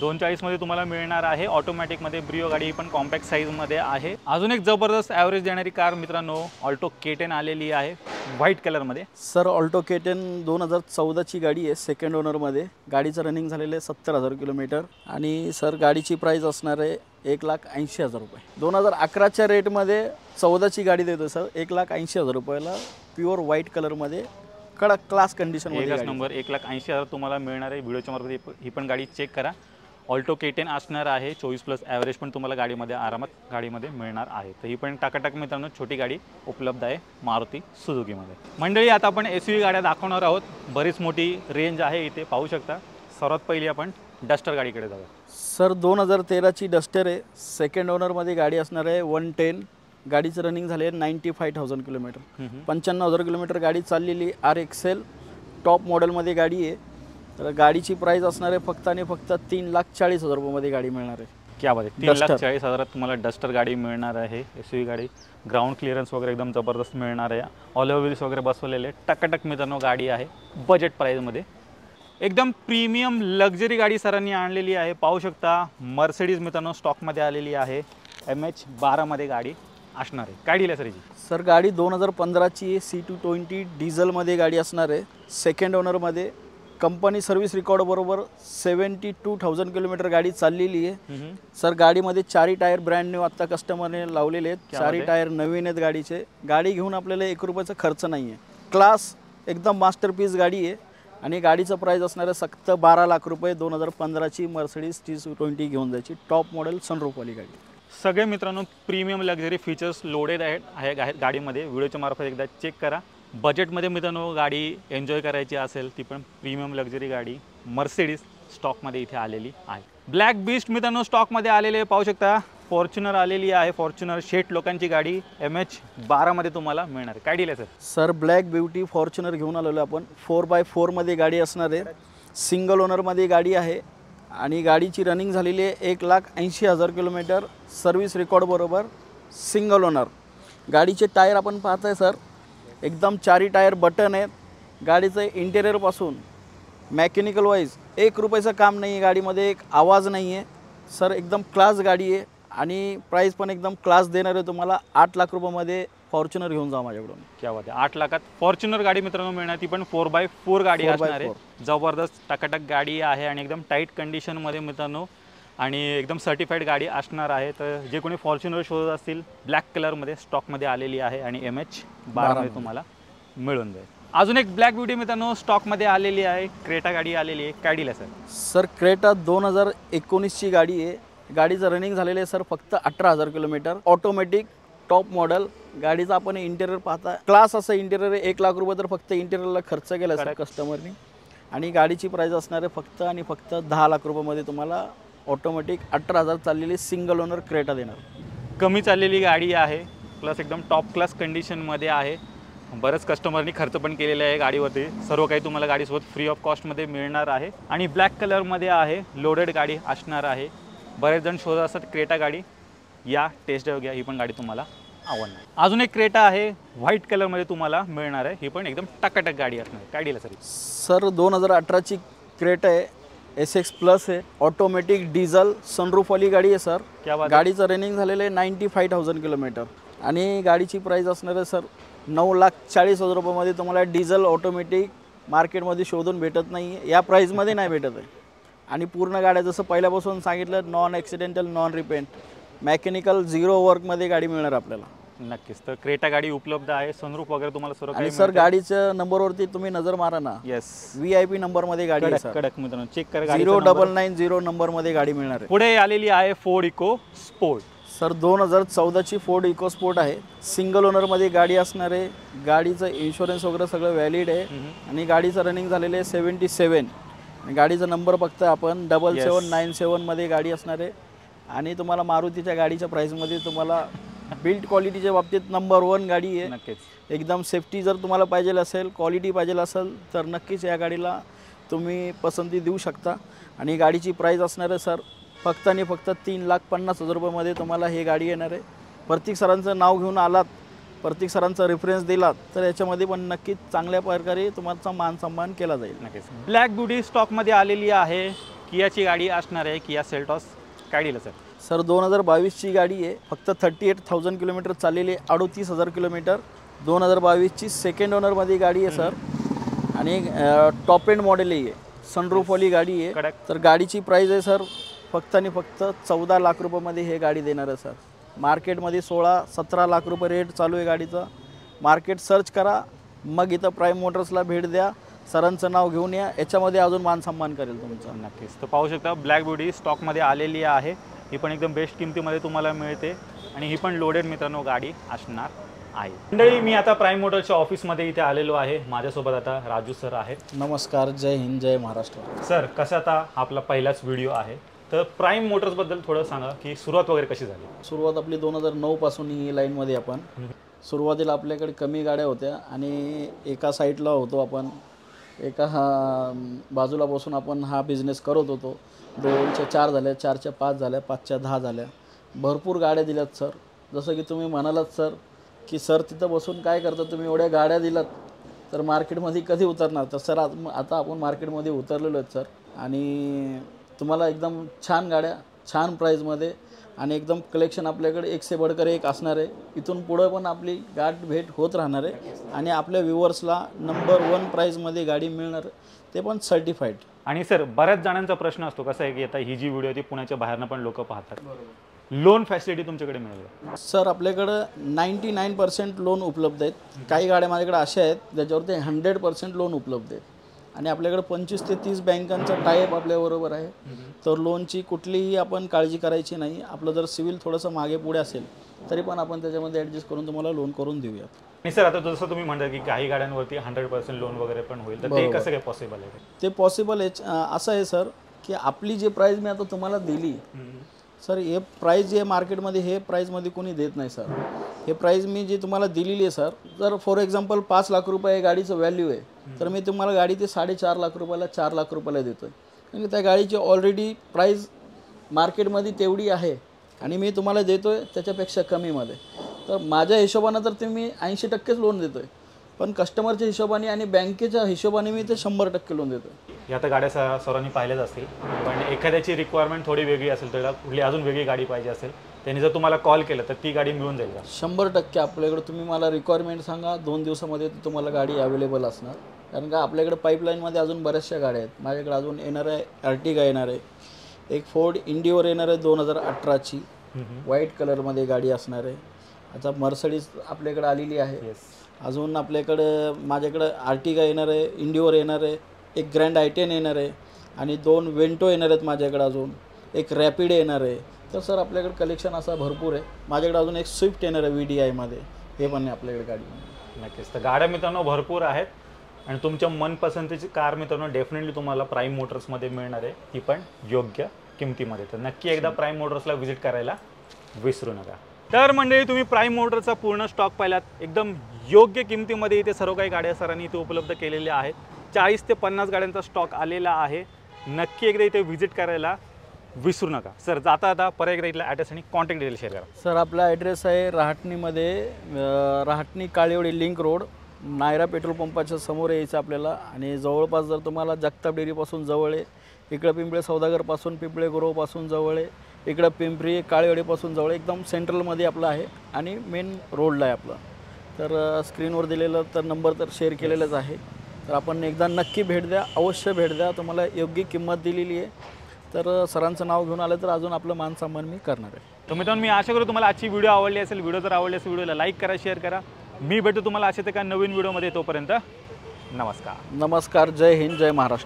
A: 240 मध्ये तुम्हाला मिळणार आहे। ऑटोमॅटिकमध्ये ब्रिओ गाडी ही पण कॉम्पॅक्ट साईजमध्ये आहे। अजून एक जबरदस्त ॲव्हरेज देणारी कार मित्रांनो ऑल्टो K10 आलेली आहे व्हाईट कलरमध्ये।
B: सर ऑल्टो K10 2014ची गाडी आहे, सेकंड ओनरमध्ये। गाडीचं रनिंग झालेलं आहे 70,000 किलोमीटर आणि सर गाडीची प्राईस असणार आहे 1,80,000 रुपये। 2011च्या रेटमध्ये 14ची गाडी देतो सर 1,80,000 रुपयाला, प्युअर व्हाईट कलरमध्ये कडक क्लास कंडिशन मध्ये
A: एकच नंबर 1,80,000 तुम्हाला मिळणार आहे। व्हिडिओच्या मार्फत ही पण गाडी चेक करा। ऑल्टो K10 असणार आहे, 24+ ॲव्हरेज पण तुम्हाला गाडीमध्ये आरामात गाडीमध्ये मिळणार आहे। तर ही पण टाकाटाक मित्रांनो छोटी गाडी उपलब्ध आहे मारुती सुझुकीमध्ये। मंडळी आता आपण SUV गाड्या दाखवणार आहोत। बरीच मोठी रेंज आहे इथे पाहू शकता। सर्वात पहिली आपण डस्टर गाडीकडे जाऊया।
B: सर 2013ची डस्टर आहे, सेकंड ओनरमध्ये गाडी असणार आहे 110। गाडीचं रनिंग झाले 95,000 किलोमीटर, 95,000 किलोमीटर गाडी चाललेली। RXL टॉप मॉडेलमध्ये गाडी आहे। तर गाडीची प्राईस असणार आहे फक्त आणि फक्त 3,40,000 रुपयामध्ये गाडी मिळणार आहे।
A: क्या बात आहे, 3,40,000 तुम्हाला डस्टर गाडी मिळणार आहे। SUV गाडी ग्राउंड क्लिअरन्स वगैरे एकदम जबरदस्त मिळणार आहे। ऑलो व्हील्स वगैरे बसवलेले टकाटक मित्रांनो गाडी आहे बजेट प्राईजमध्ये। एकदम प्रीमियम लक्झरी गाडी सरांनी आणलेली आहे, पाहू शकता। मर्सिडीज मित्रांनो स्टॉकमध्ये आलेली आहे, MH12 मध्ये गाडी असणार आहे। काय डील आहे सर याची?
B: सर गाडी 2015ची C220 डिझेलमध्ये गाडी असणार आहे, सेकंड ओनरमध्ये। कंपनी सर्व्हिस रेकॉर्ड बरोबर 72,000 किलोमीटर गाडी चाललेली आहे। सर गाडीमध्ये 4 टायर ब्रँड न्यू आता कस्टमरने लावलेले आहेत, 4 टायर नवीन आहेत गाडीचे। गाडी घेऊन आपल्याला 1 रुपयाचा खर्च नाही आहे, क्लास एकदम मास्टरपीस गाडी आहे आणि गाडीचं प्राईस असणार आहे फक्त 12 लाख रुपये। 2015ची मर्सिडीज T20 घेऊन जायची, टॉप मॉडेल सनरूफवाली गाडी।
A: सगळे मित्रांनो प्रीमियम लक्झरी फीचर्स लोडेड आहेत गाडीमध्ये। व्हिडिओच्या मार्फत एकदा चेक करा। बजेटमध्ये मित्रांनो गाडी एन्जॉय करायची असेल ती पण प्रीमियम लक्झरी गाडी मर्सिडीज स्टॉकमध्ये इथे आलेली आहे। ब्लॅक बीस्ट मित्रांनो स्टॉकमध्ये आलेले पाहू शकता। फॉर्च्युनर आलेली आहे, फॉर्च्युनर 60 लोकांची गाडी MH12 मध्ये तुम्हाला मिळणार आहे। काय डील आहे sir?
B: Sir black beauty Fortuner घेऊन आलेलो आपण, 4x4 मध्ये गाडी असणार आहे, सिंगल ओनरमध्ये गाडी आहे आणि गाडीची रनिंग झालेली आहे 1,80,000 किलोमीटर, सर्व्हिस रेकॉर्ड बरोबर, सिंगल ओनर। गाडीचे टायर आपण पाहताय सर एकदम 4 टायर बटन आहेत। गाडीचं इंटेरियरपासून मेकॅनिकल वाईज 1 रुपयाचं काम नाही आहे गाडीमध्ये, एक आवाज नाही आहे सर। एकदम क्लास गाडी आहे आणि प्राईस पण एकदम क्लास देणार आहे तुम्हाला। 8 लाख रुपयामध्ये फॉर्च्युनर घेऊन जा माझ्याकडून।
A: क्या बात आहे, 8 लाखात फॉर्च्युनर गाडी मित्रांनो मिळणार, ती पण 4x4 गाडी असणार आहे। जबरदस्त टकाटक गाडी आहे आणि एकदम टाईट कंडिशनमध्ये मित्रांनो आणि एकदम सर्टिफाईड गाडी असणार आहे। तर जे कोणी फॉर्च्युनर शोधत असतील ब्लॅक कलरमध्ये स्टॉकमध्ये आलेली आहे आणि MH12 मध्ये तुम्हाला मिळून जाईल। अजून एक ब्लॅक ब्युटी मित्रांनो स्टॉकमध्ये आलेली आहे, क्रेटा गाडी आलेली आहे। काय डील आहे सर?
B: सर क्रेटा 2019ची गाडी आहे, गाडीचं रनिंग झालेलं आहे सर फक्त 18,000 किलोमीटर, ऑटोमॅटिक टॉप मॉडेल। गाडीचं आपण इंटेरियर पाहता क्लास असं इंटेरियर आहे। 1 लाख रुपये तर फक्त इंटेरियरला खर्च केला सर कस्टमरनी आणि गाडीची प्राईस असणार आहे फक्त आणि फक्त 10 लाख रुपयामध्ये तुम्हाला ऑटोमॅटिक 18,000 चाललेली सिंगल ओनर क्रेटा देणार।
A: कमी चाललेली गाडी आहे, प्लस एकदम टॉप क्लास कंडिशनमध्ये आहे। बरेच कस्टमरनी खर्च पण केलेला आहे गाडीवरती। सर्व काही तुम्हाला गाडीसोबत फ्री ऑफ कॉस्टमध्ये मिळणार आहे आणि ब्लॅक कलरमध्ये आहे, लोडेड गाडी असणार आहे। बरेच जण शोधत असतात क्रेटा गाडी, या टेस्ट ड्राईव्ह घ्या, ही पण गाडी तुम्हाला आवडणार। अजून एक क्रेटा आहे व्हाईट कलरमध्ये तुम्हाला मिळणार आहे, ही पण एकदम टकाटक गाडी असणार आहे। काय डील आहे सर?
B: सर 2018ची क्रेटा आहे, SX प्लस आहे, ऑटोमॅटिक डिझेल सनरूफवाली गाडी आहे सर।
A: क्या बात?
B: गाडीचं रनिंग झालेलं आहे 95,000 किलोमीटर आणि गाडीची प्राईस असणार आहे सर 9,40,000 रुपयामध्ये तुम्हाला डिझेल ऑटोमॅटिक मार्केटमध्ये शोधून भेटत नाही, या प्राईजमध्ये नाही भेटत आहे। आणि पूर्ण गाड्या जसं पहिल्यापासून सांगितलं non accidental non repent mechanical 0 वर्कमध्ये गाडी मिळणार आपल्याला।
A: नक्कीच, तर क्रेटा गाडी उपलब्ध आहे, सनरूफ वगैरे तुम्हाला सर्व काही
B: सर गाडीच्या नंबरवरती तुम्ही नजर मारा ना,
A: येस
B: VIP नंबरमध्ये गाडी आहे सर,
A: कडक मित्रांनो चेक करा।
B: 0990 नंबरमध्ये गाडी मिळणार आहे।
A: पुढे आलेली आहे फोर्ड इको स्पोर्ट
B: सर 2014ची फोर्ड इकोस्पोर्ट आहे, सिंगल ओनरमध्ये गाडी असणार आहे, गाडीचं इन्शुरन्स वगैरे सगळं व्हॅलिड आहे आणि गाडीचं रनिंग झालेलं आहे 77 आणि गाडीचा नंबर फक्त आपण 7797 मध्ये गाडी असणार आहे आणि तुम्हाला मारुतीच्या गाडीच्या प्राईसमध्ये तुम्हाला बिल्ड क्वालिटीच्या बाबतीत नंबर 1 गाडी आहे.
A: नक्कीच
B: एकदम सेफ्टी जर तुम्हाला पाहिजे असेल, क्वालिटी पाहिजे असेल तर नक्कीच या गाडीला तुम्ही पसंती देऊ शकता आणि गाडीची प्राईस असणार आहे सर फक्त आणि फक्त 3,50,000 रुपयामध्ये तुम्हाला ही गाडी येणार आहे. प्रतीक सरांचं नाव घेऊन आलात, प्रतीक सरांचा रेफरन्स दिलात तर याच्यामध्ये पण नक्कीच चांगल्या प्रकारे तुम्हाला मान सन्मान केला जाईल.
A: नक्कीच. ब्लॅक ब्युटी स्टॉकमध्ये आलेली आहे, कियाची गाडी असणार आहे, किया सेल्टॉस. काय दिलं सर?
B: सर 2022ची गाडी आहे, फक्त 38,000 किलोमीटर चाललेली आहे, 38,000 किलोमीटर. 2022ची सेकंड ओनरमध्ये गाडी आहे सर आणि टॉप एंड मॉडेल आहे, सनरूफवाली गाडी आहे. तर गाडीची प्राईस आहे सर फक्त आणि फक्त 14 लाख रुपयामध्ये हे गाडी देणार आहे सर. मार्केटमध्ये 16-17 लाख रुपये रेट चालू आहे गाडीचं. मार्केट सर्च करा, मग इथं प्राईम मोटर्सला भेट द्या, सरांचं नाव घेऊन या, याच्यामध्ये अजून मान सन्मान करेल तुमचा.
A: नक्कीच. तर पाहू शकता ब्लॅक ब्युटी स्टॉकमध्ये आलेली आहे, ही पण एकदम बेस्ट किमतीमध्ये तुम्हाला मिळते आणि ही पण लोडेड मित्रांनो गाडी असणार आहे. मंडळी, मी आता प्राईम मोटर्सच्या ऑफिसमध्ये इथे आलेलो आहे. माझ्यासोबत आता राजू सर आहेत.
B: नमस्कार, जय हिंद, जय महाराष्ट्र.
A: सर, कसं आता आपला पहिलाच व्हिडिओ आहे, तर प्राईम मोटर्सबद्दल थोडं सांगा की सुरुवात वगैरे कशी झाली?
B: सुरुवात आपली 2009 पासून ही लाईनमध्ये आपण सुरुवातीला आपल्याकडे कमी गाड्या होत्या आणि एका साईडला होतो आपण, एका बाजूला बसून आपण हा बिझनेस करत होतो. 2च्या 4 झाल्या, 4च्या 5 झाल्या, 5च्या 10 झाल्या. भरपूर गाड्या दिल्यात सर. जसं की तुम्ही म्हणालात सर की सर तिथं बसून काय करता तुम्ही, एवढ्या गाड्या दिलात तर मार्केटमध्ये कधी उतरणार? तर सर आता आपण मार्केटमध्ये उतरलेलो आहेत सर आणि तुम्हाला एकदम छान गाड्या, छान प्राईजमध्ये आणि एकदम कलेक्शन आपल्याकडे एक से बढ़कर एक असणार आहे. इथून पुढं पण आपली गाठ भेट होत राहणार आहे आणि आपल्या व्ह्युअर्सला नंबर 1 प्राईजमध्ये गाडी मिळणार, ते पण सर्टिफाईड.
A: आणि सर, बऱ्याच जणांचा प्रश्न असतो कसा आहे की आता ही जी व्हिडिओ ती पुण्याच्या बाहेरनं पण लोक पाहतात, लोन फॅसिलिटी तुमच्याकडे मिळेल?
B: सर आपल्याकडं 99% लोन उपलब्ध आहेत. काही गाड्या माझ्याकडे अशा आहेत ज्याच्यावरती 100% लोन उपलब्ध आहेत आणि आपल्याकडे 25 ते 30 बँकांचा टायअप आपल्याबरोबर आहे. तर लोनची कुठलीही आपण काळजी करायची नाही. आपलं जर सिव्हिल थोडंसं मागे पुढे असेल तरी पण आपण त्याच्यामध्ये ॲडजस्ट करून तुम्हाला लोन करून देऊयात.
A: आणि सर, आता जसं तुम्ही म्हणता की काही गाड्यांवरती 100% लोन वगैरे पण होईल, तर ते कसं काय पॉसिबल आहे?
B: ते पॉसिबल आहे. असं आहे सर की आपली जी प्राईज मी आता तुम्हाला दिली सर, हे प्राईज जे मार्केटमध्ये हे प्राईजमध्ये कोणी देत नाही सर. हे प्राईज मी जी तुम्हाला दिलेली आहे सर, जर फॉर एक्झाम्पल 5 लाख रुपये गाडीचं व्हॅल्यू आहे तर मी तुम्हाला गाडी ते 4.5 लाख रुपयाला, 4 लाख रुपयाला देतो आहे. कारण त्या गाडीची ऑलरेडी प्राईज मार्केटमध्ये तेवढी आहे आणि मी तुम्हाला देतो आहे त्याच्यापेक्षा कमीमध्ये. तर माझ्या हिशोबानं तर ते मी 80%च लोन देतो आहे, पण कस्टमरच्या हिशोबाने आणि बँकेच्या हिशोबाने मी ते 100% लोन देतो आहे.
A: या आता गाड्या सर्वांनी पाहिल्याच असतील, पण एखाद्याची रिक्वायरमेंट थोडी वेगळी असेल, त्याला कुठली अजून वेगळी गाडी पाहिजे असेल, त्यांनी जर तुम्हाला कॉल केला तर ती गाडी मिळून जाईल का?
B: 100% आपल्याकडे. तुम्ही मला रिक्वायरमेंट सांगा, 2 दिवसामध्ये तुम्हाला गाडी अवेलेबल असणार. कारण का आपल्याकडे पाईपलाईनमध्ये अजून बऱ्याचशा गाड्या आहेत. माझ्याकडे अजून येणार आहे अर्टिगा येणार आहे, एक फोर्ड इंडिओर येणार आहे 2018ची, व्हाईट कलरमध्ये गाडी असणार आहे. आता मर्सडीज आपल्याकडे आलेली आहे. अजून आपल्याकडं माझ्याकडं अर्टिगा येणार आहे, इंडिओर येणार आहे, एक ग्रँड I10 येणार आहे आणि 2 वेंटो येणार आहेत माझ्याकडे, अजून एक रॅपिड येणार आहे. तर सर आपल्याकडे कलेक्शन असा भरपूर आहे. माझ्याकडे अजून एक स्विफ्ट येणार आहे VDIमध्ये, हे पण आहे आपल्याकडे गाडी.
A: नक्कीच. तर गाड्या मित्रांनो भरपूर आहेत आणि तुमच्या मनपसंतीची कार मित्रांनो डेफिनेटली तुम्हाला प्राईम मोटर्समध्ये मिळणार आहे, ती पण योग्य किमतीमध्ये. तर नक्की एकदा प्राईम मोटर्सला व्हिजिट करायला विसरू नका. तर मंडळी, तुम्ही प्राईम मोटर्सचा पूर्ण स्टॉक पाहिलात. एकदम योग्य किमतीमध्ये इथे सर्व काही गाड्या सरांनी इथे उपलब्ध केलेल्या आहेत. 40 ते 50 गाड्यांचा स्टॉक आलेला आहे. नक्की एकदा इथे व्हिजिट करायला विसरू नका. सर, जाता परत एकदा इथला ॲड्रेस आणि कॉन्टॅक्ट डिटेल शेअर करा.
B: सर आपला ॲड्रेस आहे रहाटणीमध्ये, Rahatani Kalewadi link road, Nayara petrol पंपाच्या समोर यायचं आपल्याला. आणि जवळपास जर तुम्हाला जगताप डेअरीपासून जवळ आहे, इकडं पिंपळे सौदागरपासून, पिंपळे गुरवपासून जवळ आहे, इकडं पिंपरी काळेवाडीपासून जवळ, एकदम सेंट्रलमध्ये आपलं आहे आणि मेन रोडला आहे आपलं. तर स्क्रीनवर दिलेलं तर नंबर तर शेअर केलेलाच आहे. तर आपण एकदा नक्की भेट द्या, अवश्य भेट द्या. तुम्हाला योग्य किंमत दिलेली आहे. तर सरांचं नाव घेऊन आलं तर अजून आपलं मान सन्मान मी करणार आहे.
A: तर मित्रांनो, मी आशा करू तुम्हाला आजची व्हिडिओ आवडली असेल. व्हिडिओ जर आवडली असेल व्हिडिओला लाईक करा, शेअर करा. मी भेटू तुम्हाला अशाच एका नवीन व्हिडिओमध्ये. तोपर्यंत नमस्कार.
B: नमस्कार, जय हिंद, जय महाराष्ट्र.